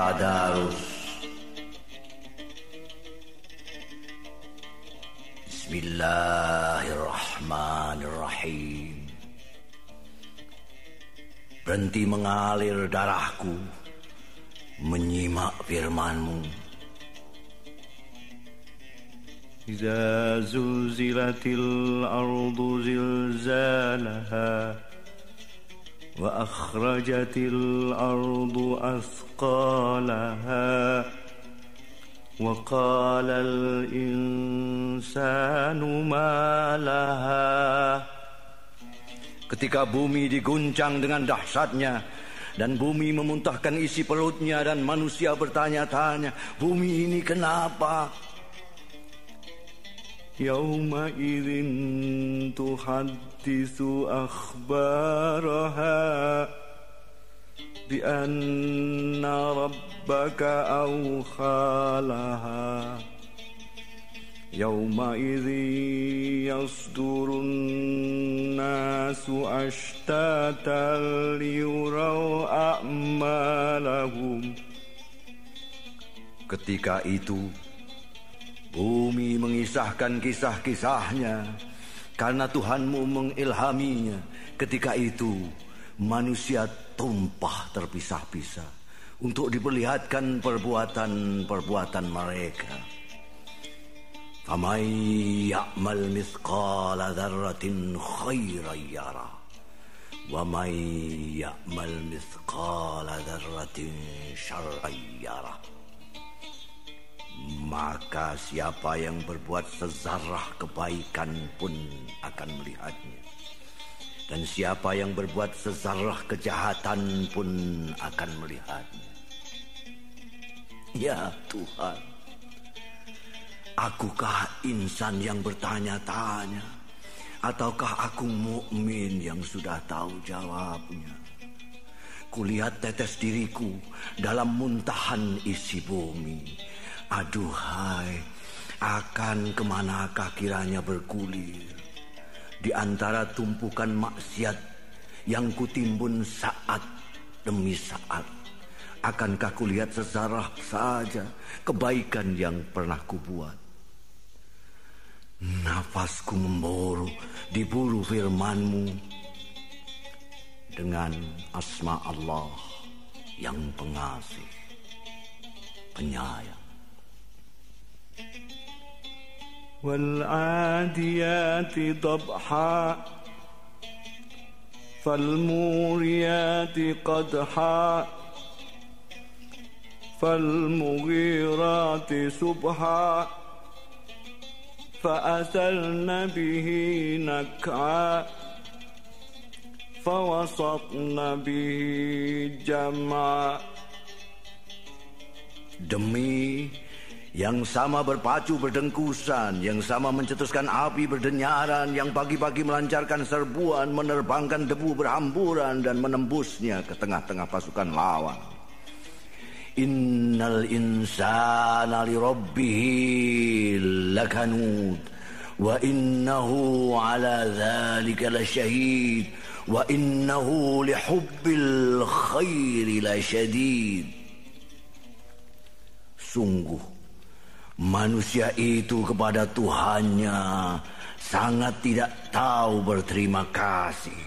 Tadarus. Bismillahirrahmanirrahim. Berhenti mengalir darahku, menyimak firman-Mu. Iza zulzilatil ardu zilzalaha wa akhrajatil ardu asqalaha wa qalal insanu ma laha. Ketika bumi diguncang dengan dahsyatnya dan bumi memuntahkan isi perutnya dan manusia bertanya-tanya, bumi ini kenapa? Yawma idzin tuhaddisu akhbaraha bi anna rabbaka awkhalaha. Yawma idzin yasdurun nasu ashtatan liyuraw a'malahum. Ketika itu bumi mengisahkan kisah-kisahnya karena Tuhanmu mengilhaminya. Ketika itu manusia tumpah terpisah-pisah untuk diperlihatkan perbuatan-perbuatan mereka. Faman ya'mal mithqala dzarratin khairan yara wa man ya'mal mithqala dzarratin syarran yara. Maka siapa yang berbuat sezarah kebaikan pun akan melihatnya, dan siapa yang berbuat sezarah kejahatan pun akan melihatnya. Ya Tuhan, akukah insan yang bertanya-tanya, ataukah aku mukmin yang sudah tahu jawabnya? Kulihat tetes diriku dalam muntahan isi bumi. Aduhai, akan kemanakah kiranya bergulir di antara tumpukan maksiat yang kutimbun saat demi saat? Akankah kulihat sezarah saja kebaikan yang pernah kubuat? Nafasku memburu diburu firman-Mu dengan asma Allah yang pengasih, penyayang. والعاديات ضبحا فالموريات قدحا فالمغيرات سبحا فأثرن به نكعا فوسطن به جمعا. Demi yang sama berpacu berdengkusan, yang sama mencetuskan api berdenyaran, yang pagi-pagi melancarkan serbuan, menerbangkan debu berhamburan dan menembusnya ke tengah-tengah pasukan lawan. Innal insana li rabbihi lakanud wa innahu ala dzalika lasyahid wa innahu li hubbil khairi lasyadid. Sungguh manusia itu kepada Tuhannya sangat tidak tahu berterima kasih.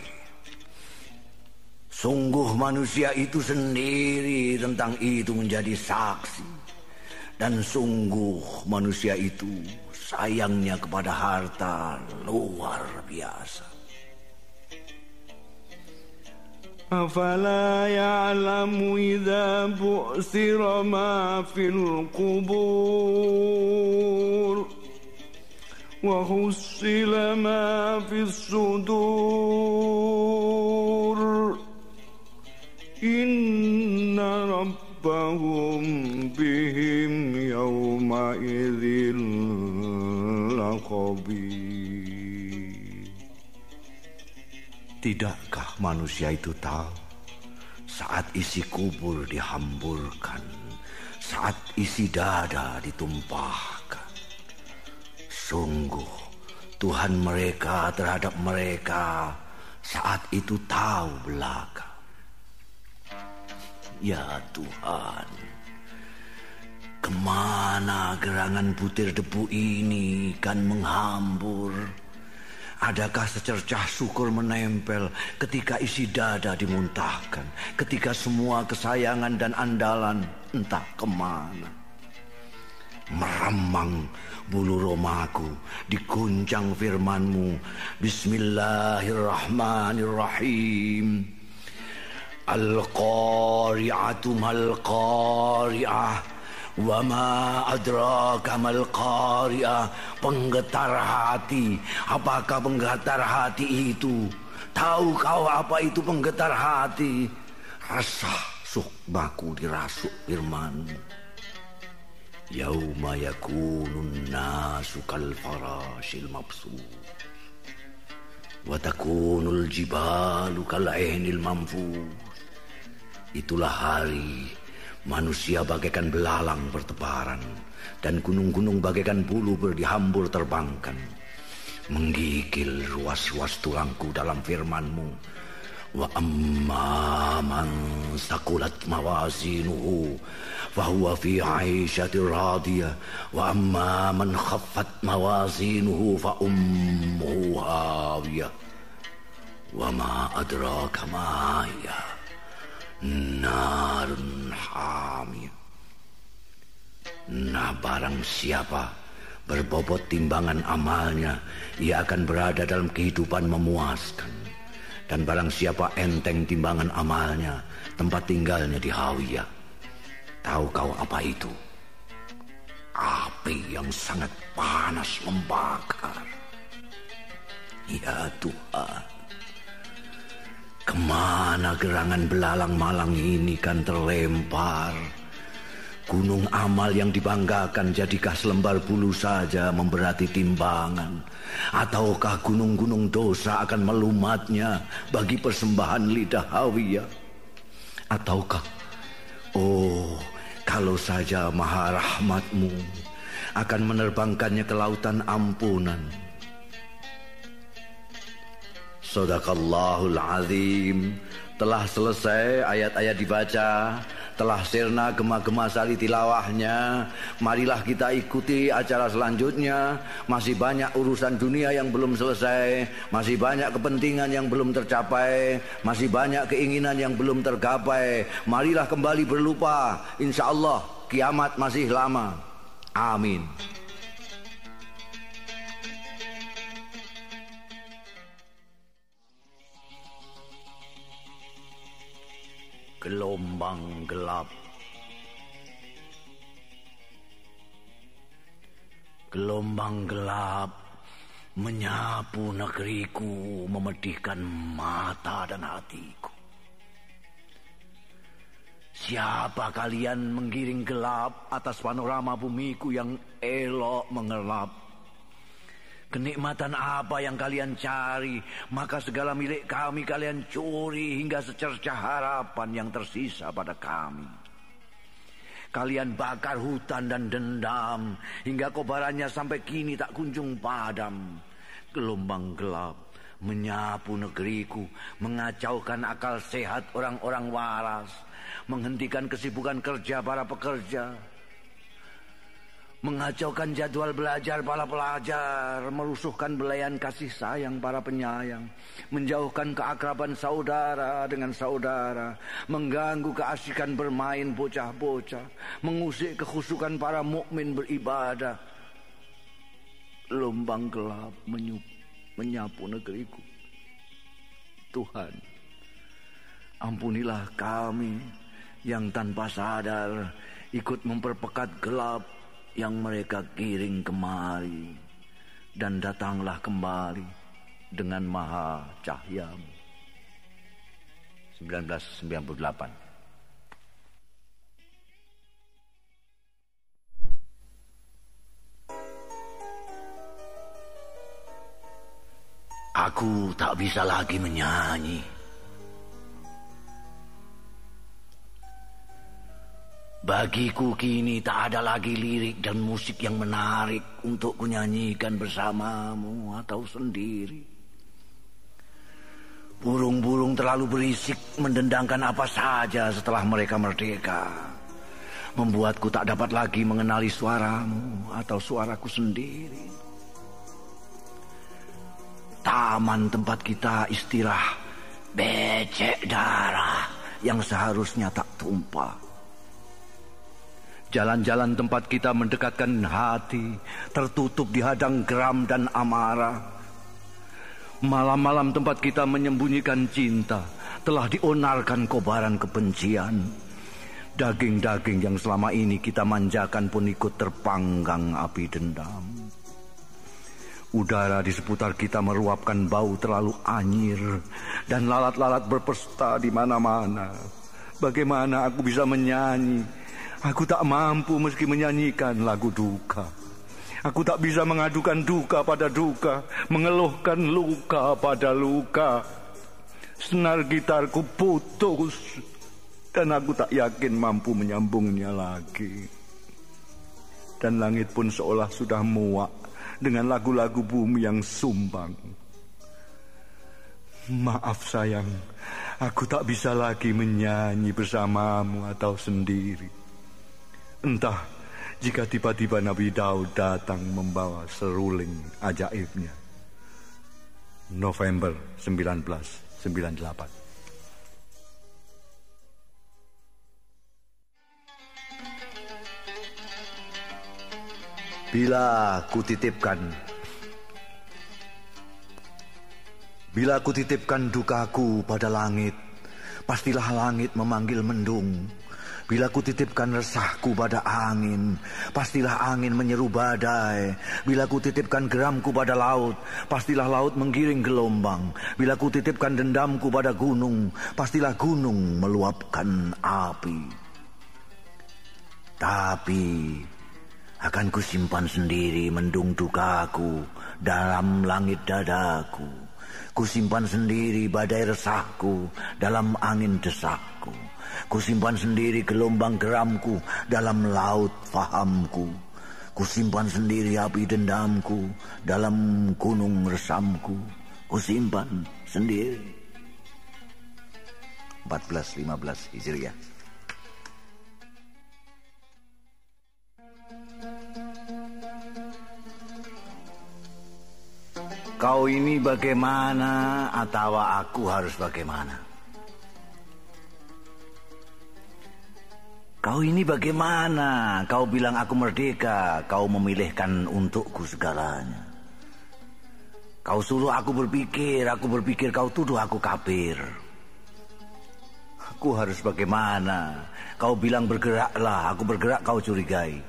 Sungguh manusia itu sendiri tentang itu menjadi saksi. Dan sungguh manusia itu sayangnya kepada harta luar biasa. أفلا يعلم إذا بعثر ما في القبور وحصل ما في الصدور إن ربهم بهم يومئذ لخبير. Tidakkah manusia itu tahu saat isi kubur dihamburkan, saat isi dada ditumpahkan? Sungguh Tuhan mereka terhadap mereka saat itu tahu belaka. Ya Tuhan, Kemana gerangan butir debu ini kan menghambur? Adakah secercah syukur menempel ketika isi dada dimuntahkan, ketika semua kesayangan dan andalan entah kemana? Meremang bulu romaku diguncang firman-Mu. Bismillahirrahmanirrahim. Al-qari'atu mal-qari'ah. Wa ma adraka mal qari'ah. Penggetar hati. Apakah penggetar hati itu? Tahu kau apa itu penggetar hati? Resah sukmaku dirasuk firman-Mu. Yauma yakunun nasu kal farashil mabsus wa takunul jibalu kal ainil manfus. Itulah hari manusia bagaikan belalang bertebaran dan gunung-gunung bagaikan bulu berdihambur terbangkan. Menggigil ruas-ruas tulangku dalam firman-Mu. Wa amma man saqulat mawazinuhu fahuwa fi 'aishatir radiyah wa amma man khaffat mawazinuhu fa ummuhu hawiyah wa ma adraka ma hiya narun hamiyah. Nah, barang siapa berbobot timbangan amalnya, ia akan berada dalam kehidupan memuaskan. Dan barang siapa enteng timbangan amalnya, tempat tinggalnya di hawiyah. Tahu kau apa itu? Api yang sangat panas membakar. Ya Tuhan, kemana gerangan belalang malang ini kan terlempar? Gunung amal yang dibanggakan jadikah selembar bulu saja memberati timbangan? Ataukah gunung-gunung dosa akan melumatnya bagi persembahan lidah hawiyah? Ataukah, oh, kalau saja maha rahmat-Mu akan menerbangkannya ke lautan ampunan. Shadaqallahul azim. Telah selesai ayat-ayat dibaca, telah sirna gema-gema sari tilawahnya. Marilah kita ikuti acara selanjutnya. Masih banyak urusan dunia yang belum selesai, masih banyak kepentingan yang belum tercapai, masih banyak keinginan yang belum tergapai. Marilah kembali berlupa. Insya Allah kiamat masih lama. Amin. Gelombang gelap. Gelombang gelap menyapu negeriku, memedihkan mata dan hatiku. Siapa kalian menggiring gelap atas panorama bumiku yang elok mengelap? Kenikmatan apa yang kalian cari, maka segala milik kami kalian curi hingga secercah harapan yang tersisa pada kami. Kalian bakar hutan dan dendam hingga kobarannya sampai kini tak kunjung padam. Gelombang gelap menyapu negeriku, mengacaukan akal sehat orang-orang waras, menghentikan kesibukan kerja para pekerja, mengacaukan jadwal belajar para pelajar, merusuhkan belayan kasih sayang para penyayang, menjauhkan keakraban saudara dengan saudara, mengganggu keasikan bermain bocah-bocah, mengusik kekhusyukan para mukmin beribadah. Gelombang gelap menyapu negeriku. Tuhan, ampunilah kami yang tanpa sadar ikut memperpekat gelap yang mereka giring kemari, dan datanglah kembali dengan maha cahya-Mu. 1998. Aku tak bisa lagi menyanyi. Bagiku kini tak ada lagi lirik dan musik yang menarik untuk kunyanyikan bersamamu atau sendiri. Burung-burung terlalu berisik mendendangkan apa saja setelah mereka merdeka. membuatku tak dapat lagi mengenali suaramu atau suaraku sendiri. Taman tempat kita istirahat, becek darah yang seharusnya tak tumpah. Jalan-jalan tempat kita mendekatkan hati, tertutup dihadang geram dan amarah. Malam-malam tempat kita menyembunyikan cinta, telah dionarkan kobaran kebencian. Daging-daging yang selama ini kita manjakan pun ikut terpanggang api dendam. Udara di seputar kita meruapkan bau terlalu anyir, dan lalat-lalat berpesta di mana-mana. Bagaimana aku bisa menyanyi? Aku tak mampu meski menyanyikan lagu duka. Aku tak bisa mengadukan duka pada duka, mengeluhkan luka pada luka. Senar gitarku putus, dan aku tak yakin mampu menyambungnya lagi. Dan langit pun seolah sudah muak dengan lagu-lagu bumi yang sumbang. Maaf sayang, aku tak bisa lagi menyanyi bersamamu atau sendiri. Entah jika tiba-tiba Nabi Daud datang membawa seruling ajaibnya. November 1998. Bila kutitipkan dukaku pada langit, pastilah langit memanggil mendung. Bila kutitipkan resahku pada angin, pastilah angin menyeru badai. Bila kutitipkan geramku pada laut, pastilah laut menggiring gelombang. Bila kutitipkan dendamku pada gunung, pastilah gunung meluapkan api. Tapi akan kusimpan sendiri mendung dukaku dalam langit dadaku. Kusimpan sendiri badai resahku dalam angin desakku. Kusimpan sendiri gelombang geramku dalam laut fahamku. Kusimpan sendiri api dendamku dalam gunung resamku. Kusimpan sendiri. 1415 Hijriah. Kau ini bagaimana atau aku harus bagaimana? Kau ini bagaimana? Kau bilang aku merdeka, kau memilihkan untukku segalanya. Kau suruh aku berpikir kau tuduh aku kafir. Aku harus bagaimana? Kau bilang bergeraklah, aku bergerak kau curigai.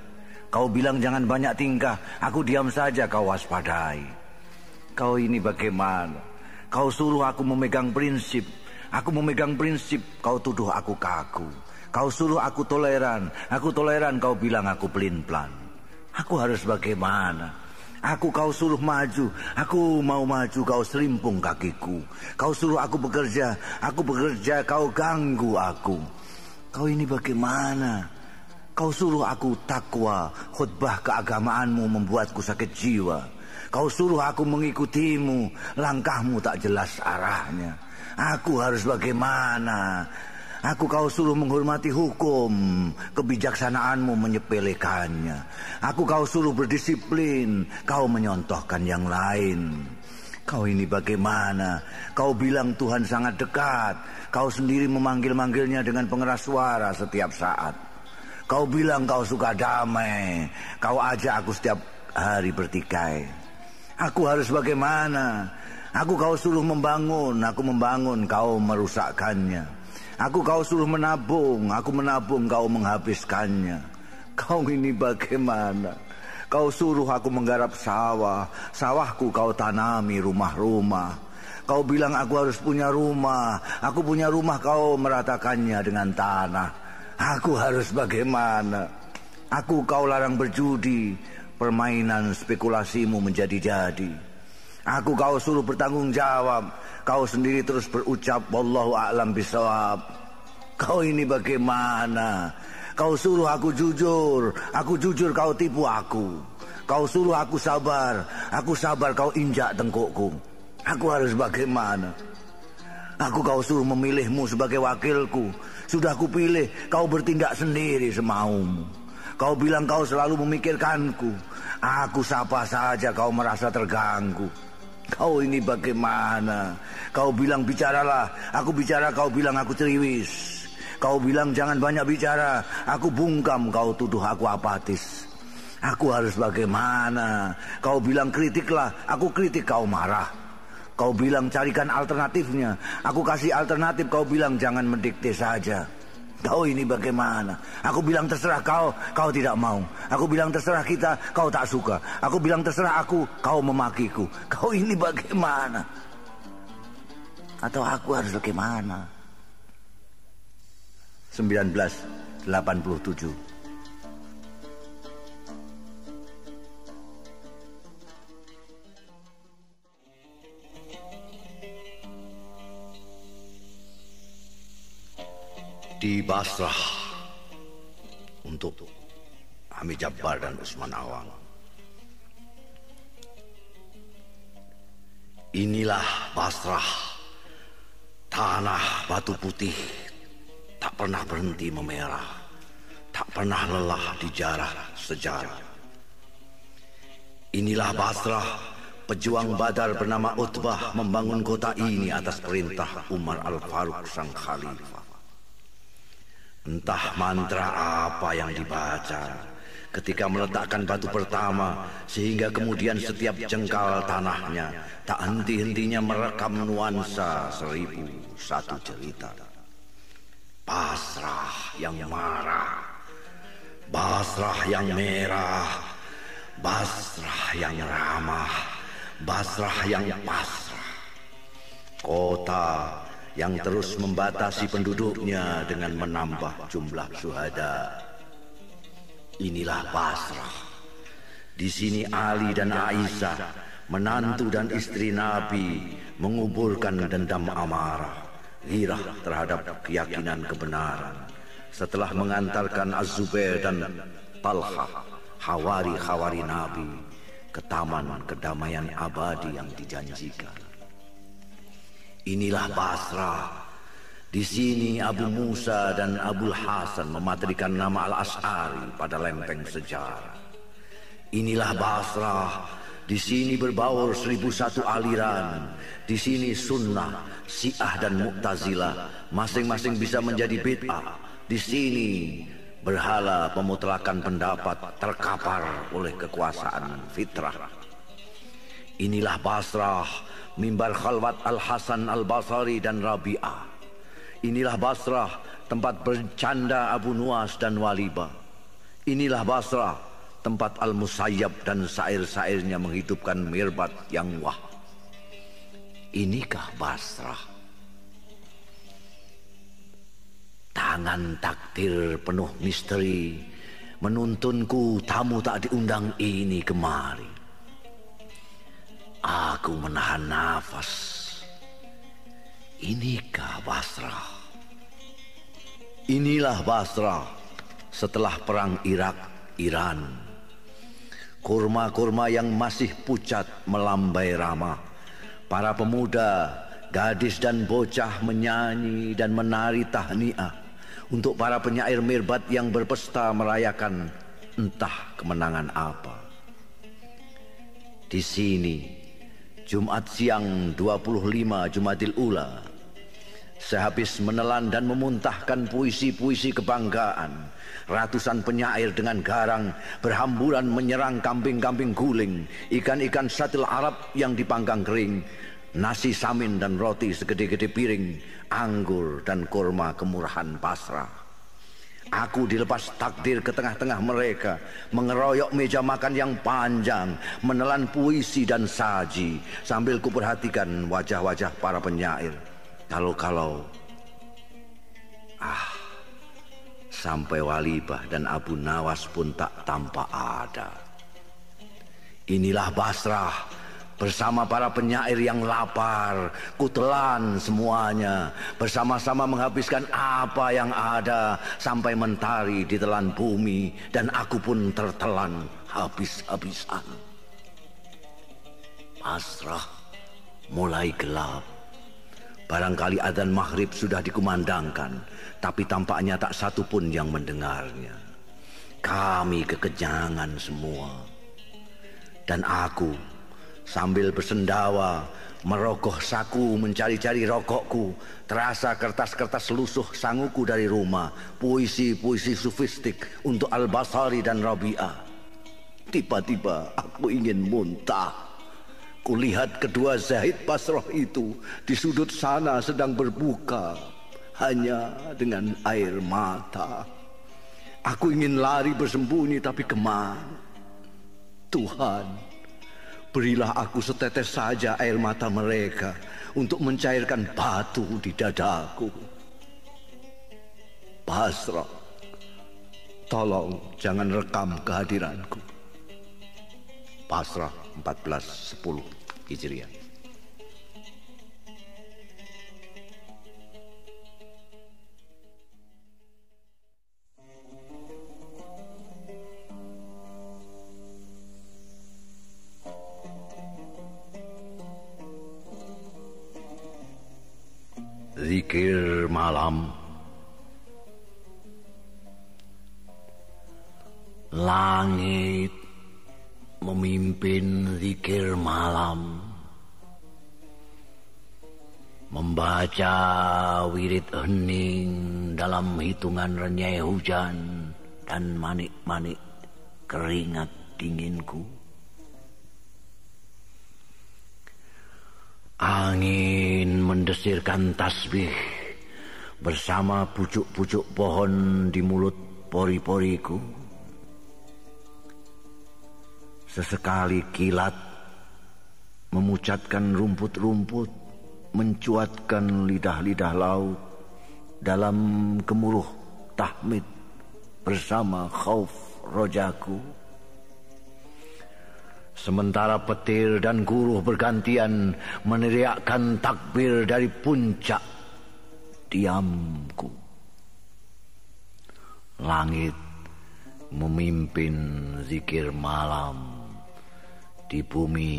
Kau bilang jangan banyak tingkah, aku diam saja kau waspadai. Kau ini bagaimana? Kau suruh aku memegang prinsip, aku memegang prinsip, kau tuduh aku kaku. Kau suruh aku toleran kau bilang aku pelin-pelan. Aku harus bagaimana? Kau suruh maju, aku mau maju, kau selimpung kakiku. Kau suruh aku bekerja, kau ganggu aku. Kau ini bagaimana? Kau suruh aku takwa, khutbah keagamaanmu membuatku sakit jiwa. Kau suruh aku mengikutimu, langkahmu tak jelas arahnya. Aku harus bagaimana? Kau suruh menghormati hukum, kebijaksanaanmu menyepelekannya. Kau suruh berdisiplin, kau menyontohkan yang lain. Kau ini bagaimana? Kau bilang Tuhan sangat dekat, kau sendiri memanggil-manggilnya dengan pengeras suara setiap saat. Kau bilang kau suka damai, kau ajak aku setiap hari bertikai. Aku harus bagaimana? Kau suruh membangun, aku membangun, kau merusakkannya. Kau suruh menabung, aku menabung, kau menghabiskannya. Kau ini bagaimana? Kau suruh aku menggarap sawah, sawahku kau tanami rumah-rumah. Kau bilang aku harus punya rumah, aku punya rumah, kau meratakannya dengan tanah. Aku harus bagaimana? Kau larang berjudi, permainan spekulasimu menjadi-jadi. Kau suruh bertanggung jawab, kau sendiri terus berucap wallahu a'lam bishawab. Kau ini bagaimana? Kau suruh aku jujur kau tipu aku. Kau suruh aku sabar kau injak tengkukku. Aku harus bagaimana? Aku kau suruh memilihmu sebagai wakilku. Sudah kupilih, kau bertindak sendiri semaumu. Kau bilang kau selalu memikirkanku. Aku sapa saja kau merasa terganggu. Kau ini bagaimana? Kau bilang bicaralah, aku bicara kau bilang aku ceriwis. Kau bilang jangan banyak bicara, aku bungkam, kau tuduh aku apatis. Aku harus bagaimana? Kau bilang kritiklah, aku kritik, kau marah. Kau bilang carikan alternatifnya, aku kasih alternatif, kau bilang jangan mendikte saja. Kau ini bagaimana? Aku bilang terserah kau, kau tidak mau. Aku bilang terserah kita, kau tak suka. Aku bilang terserah aku, kau memakiku. Kau ini bagaimana? Atau aku harus bagaimana? 1987. Di Basrah untuk Ami Jabbar dan Usman Awang. Inilah Basrah, tanah batu putih, tak pernah berhenti memerah, tak pernah lelah di jarah sejarah. Inilah Basrah, pejuang Badar bernama Utbah membangun kota ini atas perintah Umar Al-Faruq sang khalifah. Entah mantra apa yang dibaca ketika meletakkan batu pertama, sehingga kemudian setiap jengkal tanahnya tak henti-hentinya merekam nuansa 1001 cerita. Basrah yang marah, Basrah yang merah, Basrah yang ramah, Basrah yang pasrah. Kota yang terus membatasi penduduknya dengan menambah jumlah syuhada. Inilah Basrah. Di sini Ali dan Aisyah, menantu dan istri Nabi, menguburkan dendam amarah, girah terhadap keyakinan kebenaran, setelah mengantarkan Az-Zubair dan Talha, hawari-hawari Nabi, ke taman kedamaian abadi yang dijanjikan. Inilah Basrah. Di sini Abu Musa dan Abul Hasan mematrikan nama Al-Asy'ari pada lempeng sejarah. Inilah Basrah. Di sini berbaur 1001 aliran. Di sini Sunnah, Syiah dan Mu'tazilah masing-masing bisa menjadi bid'ah. Di sini berhala pemutlakan pendapat terkapar oleh kekuasaan fitrah. Inilah Basrah, mimbar khalwat Al-Hasan Al-Basri dan Rabi'ah. Inilah Basrah, tempat bercanda Abu Nuwas dan Walibah. Inilah Basrah, tempat Al-Musayyab dan syair-syairnya menghidupkan mirbat yang wah. Inikah Basrah? Tangan takdir penuh misteri menuntunku, tamu tak diundang ini kemari. Aku menahan nafas. Inikah Basrah? Inilah Basrah setelah perang Irak-Iran. Kurma-kurma yang masih pucat melambai ramah. Para pemuda, gadis dan bocah menyanyi dan menari tahniah untuk para penyair mirbat yang berpesta merayakan entah kemenangan apa. Di sini Jumat siang 25 Jumadil Ula, sehabis menelan dan memuntahkan puisi-puisi kebanggaan, ratusan penyair dengan garang berhamburan menyerang kambing-kambing guling, ikan-ikan satil Arab yang dipanggang kering, nasi samin dan roti segede-gede piring, anggur dan kurma kemurahan Basrah. Aku dilepas takdir ke tengah-tengah mereka, mengeroyok meja makan yang panjang, menelan puisi dan saji, sambil kuperhatikan wajah-wajah para penyair. Kalau-kalau, sampai Walibah dan Abu Nawas pun tak tampak ada. Inilah Basrah, bersama para penyair yang lapar, kutelan semuanya, bersama-sama menghabiskan apa yang ada sampai mentari ditelan bumi dan aku pun tertelan habis-habisan. Basrah mulai gelap. Barangkali adzan maghrib sudah dikumandangkan, tapi tampaknya tak satu pun yang mendengarnya. Kami kekenyangan semua. Dan aku sambil bersendawa merogoh saku mencari-cari rokokku, terasa kertas-kertas lusuh sanguku dari rumah, puisi-puisi sufistik untuk Al-Basari dan Rabi'ah. Tiba-tiba aku ingin muntah. Kulihat kedua Zahid Basrah itu di sudut sana sedang berbuka hanya dengan air mata. Aku ingin lari bersembunyi, tapi kemana? Tuhan, berilah aku setetes saja air mata mereka untuk mencairkan batu di dadaku. Basrah, tolong jangan rekam kehadiranku. Basrah 1410 Hijriah. Zikir malam. Langit memimpin zikir malam, membaca wirid hening dalam hitungan renyai hujan dan manik-manik keringat dinginku. Angin mendesirkan tasbih bersama pucuk-pucuk pohon di mulut pori-poriku. Sesekali kilat memucatkan rumput-rumput, mencuatkan lidah-lidah laut dalam gemuruh tahmid bersama khauf rojaku. Sementara petir dan guruh bergantian meneriakkan takbir dari puncak diamku. Langit memimpin zikir malam di bumi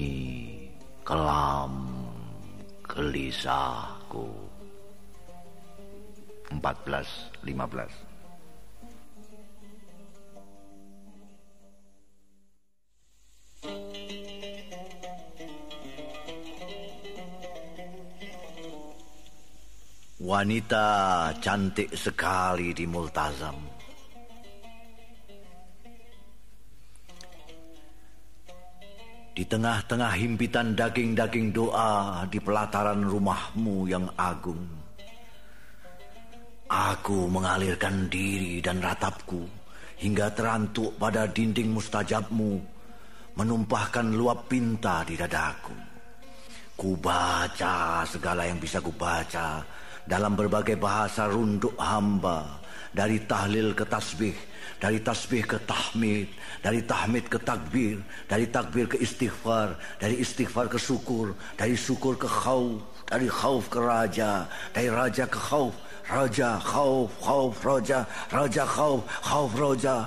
kelam gelisahku. 14:15. Wanita cantik sekali di Multazam. Di tengah-tengah himpitan daging-daging doa di pelataran rumahmu yang agung, aku mengalirkan diri dan ratapku hingga terantuk pada dinding mustajabmu, menumpahkan luap pinta di dadaku. Kubaca segala yang bisa kubaca dalam berbagai bahasa runduk hamba, dari tahlil ke tasbih, dari tasbih ke tahmid, dari tahmid ke takbir, dari takbir ke istighfar, dari istighfar ke syukur, dari syukur ke khauf, dari khauf ke raja, dari raja ke khauf, raja khauf, khauf raja, raja khauf, khauf raja,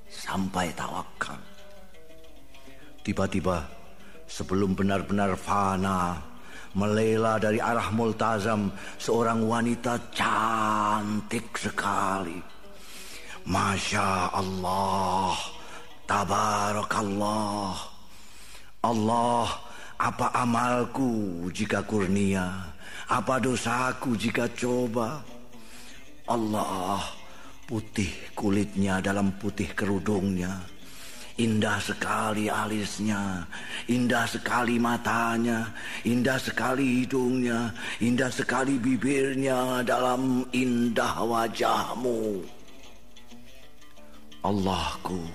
sampai tawakal. Tiba-tiba sebelum benar-benar fana, melela dari arah Multazam seorang wanita cantik sekali. Masya Allah, tabarakallah. Allah, apa amalku jika kurnia, apa dosaku jika coba. Allah, putih kulitnya dalam putih kerudungnya, indah sekali alisnya, indah sekali matanya, indah sekali hidungnya, indah sekali bibirnya dalam indah wajahmu. Allahku,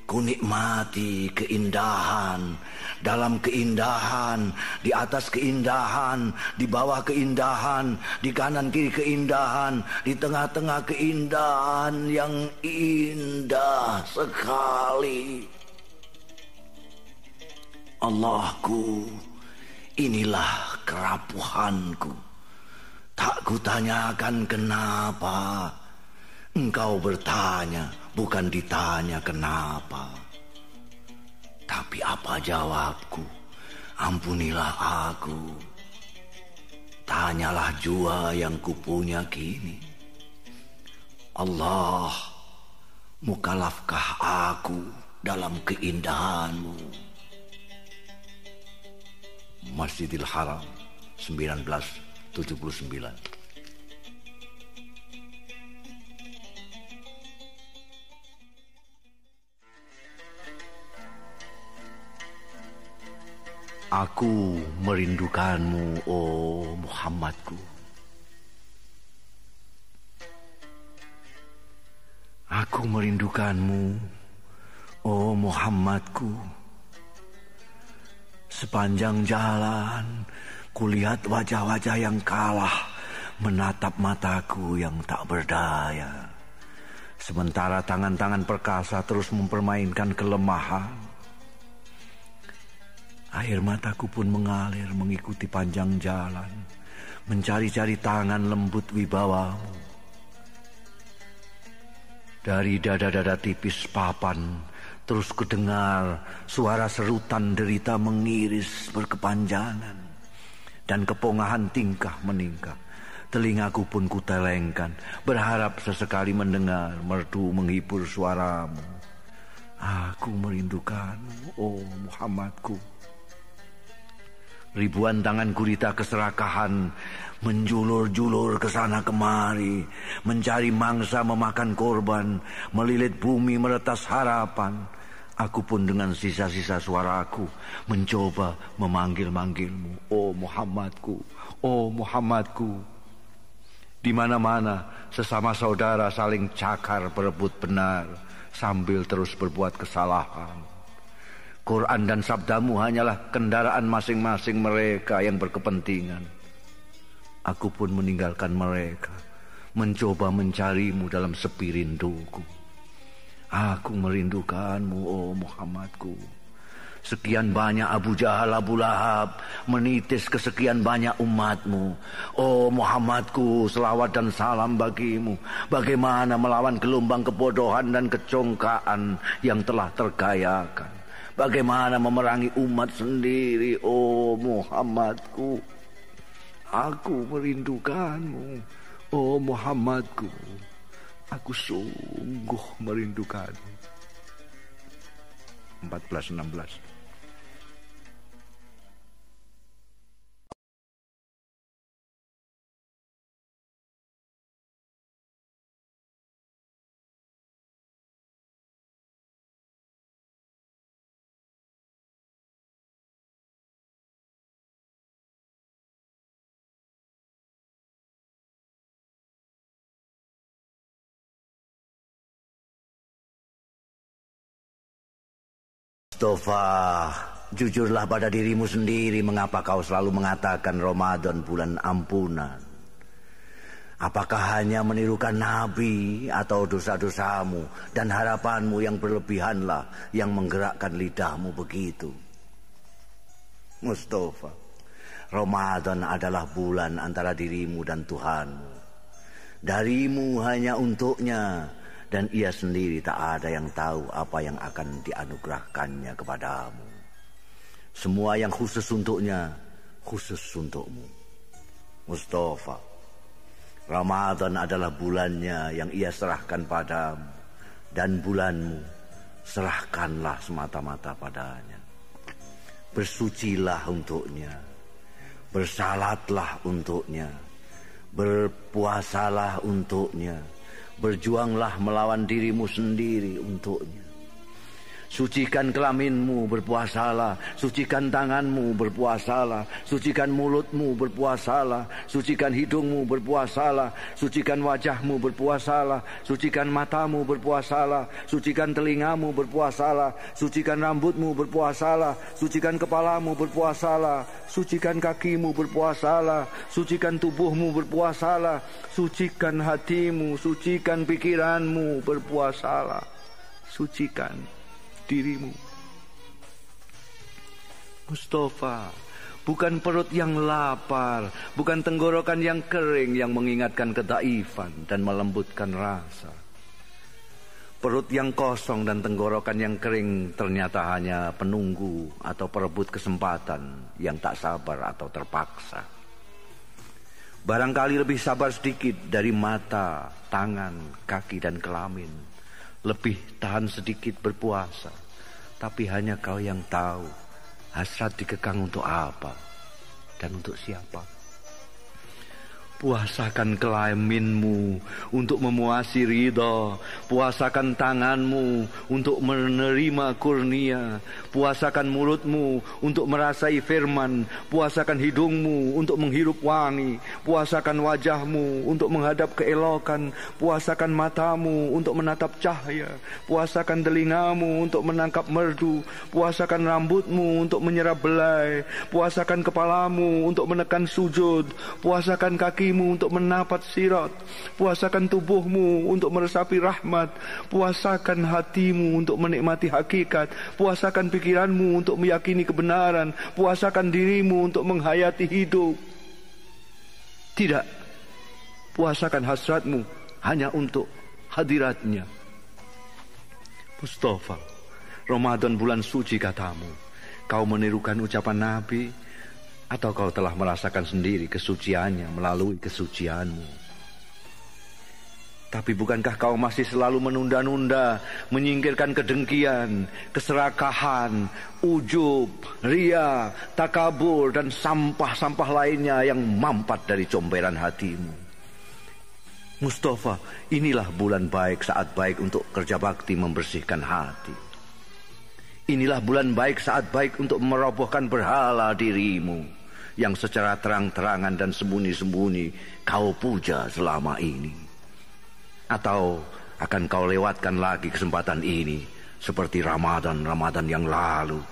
ku nikmati keindahan, dalam keindahan, di atas keindahan, di bawah keindahan, di kanan kiri keindahan, di tengah-tengah keindahan yang indah sekali. Allahku, inilah kerapuhanku. Tak kutanyakan kenapa. Engkau bertanya, bukan ditanya kenapa. Tapi apa jawabku? Ampunilah aku. Tanyalah jua yang kupunya kini. Allah, mukalafkah aku dalam keindahanmu? Masjidil Haram 1979. Aku merindukanmu, oh Muhammadku. Aku merindukanmu, oh Muhammadku. Sepanjang jalan, kulihat wajah-wajah yang kalah menatap mataku yang tak berdaya. Sementara tangan-tangan perkasa terus mempermainkan kelemahan. Air mataku pun mengalir mengikuti panjang jalan, mencari-cari tangan lembut wibawamu. Dari dada-dada tipis papan, terus kudengar suara serutan derita mengiris berkepanjangan, dan kepongahan tingkah meningkah. Telingaku pun kutelengkan, berharap sesekali mendengar merdu menghibur suaramu. Aku merindukanmu, oh Muhammadku. Ribuan tangan gurita keserakahan menjulur-julur ke sana kemari, mencari mangsa memakan korban, melilit bumi meretas harapan. Aku pun dengan sisa-sisa suaraku mencoba memanggil-manggilmu, oh Muhammadku, oh Muhammadku. Di mana-mana sesama saudara saling cakar berebut benar sambil terus berbuat kesalahan. Quran dan sabdamu hanyalah kendaraan masing-masing mereka yang berkepentingan. Aku pun meninggalkan mereka, mencoba mencarimu dalam sepi rinduku. Aku merindukanmu, oh Muhammadku. Sekian banyak Abu Jahal, Abu Lahab menitis kesekian banyak umatmu. Oh Muhammadku, selawat dan salam bagimu. Bagaimana melawan gelombang kebodohan dan kecongkaan yang telah tergayakan. Bagaimana memerangi umat sendiri, oh Muhammadku. Aku merindukanmu, oh Muhammadku. Aku sungguh merindukanmu. 14:16. Mustafa, jujurlah pada dirimu sendiri mengapa kau selalu mengatakan Ramadan bulan ampunan. Apakah hanya menirukan Nabi atau dosa-dosamu dan harapanmu yang berlebihanlah yang menggerakkan lidahmu begitu? Mustafa, Ramadan adalah bulan antara dirimu dan Tuhanmu. Darimu hanya untuknya. Dan ia sendiri tak ada yang tahu apa yang akan dianugerahkannya kepadamu. Semua yang khusus untuknya, khusus untukmu. Mustafa, Ramadan adalah bulannya yang ia serahkan padamu. Dan bulanmu, serahkanlah semata-mata padanya. Bersucilah untuknya. Bersalatlah untuknya. Berpuasalah untuknya. Berjuanglah melawan dirimu sendiri untuknya. Sucikan kelaminmu, berpuasalah. Sucikan tanganmu, berpuasalah. Sucikan mulutmu, berpuasalah. Sucikan hidungmu, berpuasalah. Sucikan wajahmu, berpuasalah. Sucikan matamu, berpuasalah. Sucikan telingamu, berpuasalah. Sucikan rambutmu, berpuasalah. Sucikan kepalamu, berpuasalah. Sucikan kakimu, berpuasalah. Sucikan tubuhmu, berpuasalah. Sucikan hatimu, sucikan pikiranmu, berpuasalah. Sucikan dirimu. Mustafa, bukan perut yang lapar, bukan tenggorokan yang kering yang mengingatkan kedaifan dan melembutkan rasa. Perut yang kosong dan tenggorokan yang kering ternyata hanya penunggu atau perebut kesempatan yang tak sabar atau terpaksa. Barangkali lebih sabar sedikit dari mata, tangan, kaki dan kelamin. Lebih tahan sedikit berpuasa. Tapi hanya kau yang tahu hasrat dikekang untuk apa dan untuk siapa. Puasakan kelaminmu untuk memuasi ridha. Puasakan tanganmu untuk menerima kurnia. Puasakan mulutmu untuk merasai firman. Puasakan hidungmu untuk menghirup wangi. Puasakan wajahmu untuk menghadap keelokan. Puasakan matamu untuk menatap cahaya. Puasakan telingamu untuk menangkap merdu. Puasakan rambutmu untuk menyerap belai. Puasakan kepalamu untuk menekan sujud. Puasakan kaki untuk menapat sirat. Puasakan tubuhmu untuk meresapi rahmat. Puasakan hatimu untuk menikmati hakikat. Puasakan pikiranmu untuk meyakini kebenaran. Puasakan dirimu untuk menghayati hidup. Tidak, puasakan hasratmu hanya untuk hadiratnya. Mustafa, Ramadan bulan suci katamu. Kau menirukan ucapan Nabi, atau kau telah merasakan sendiri kesuciannya melalui kesucianmu? Tapi bukankah kau masih selalu menunda-nunda, menyingkirkan kedengkian, keserakahan, ujub, ria, takabur, dan sampah-sampah lainnya yang mampat dari comberan hatimu? Mustafa, inilah bulan baik, saat baik untuk kerja bakti membersihkan hati. Inilah bulan baik, saat baik untuk merobohkan berhala dirimu yang secara terang-terangan dan sembunyi-sembunyi kau puja selama ini. Atau akan kau lewatkan lagi kesempatan ini seperti Ramadan yang lalu,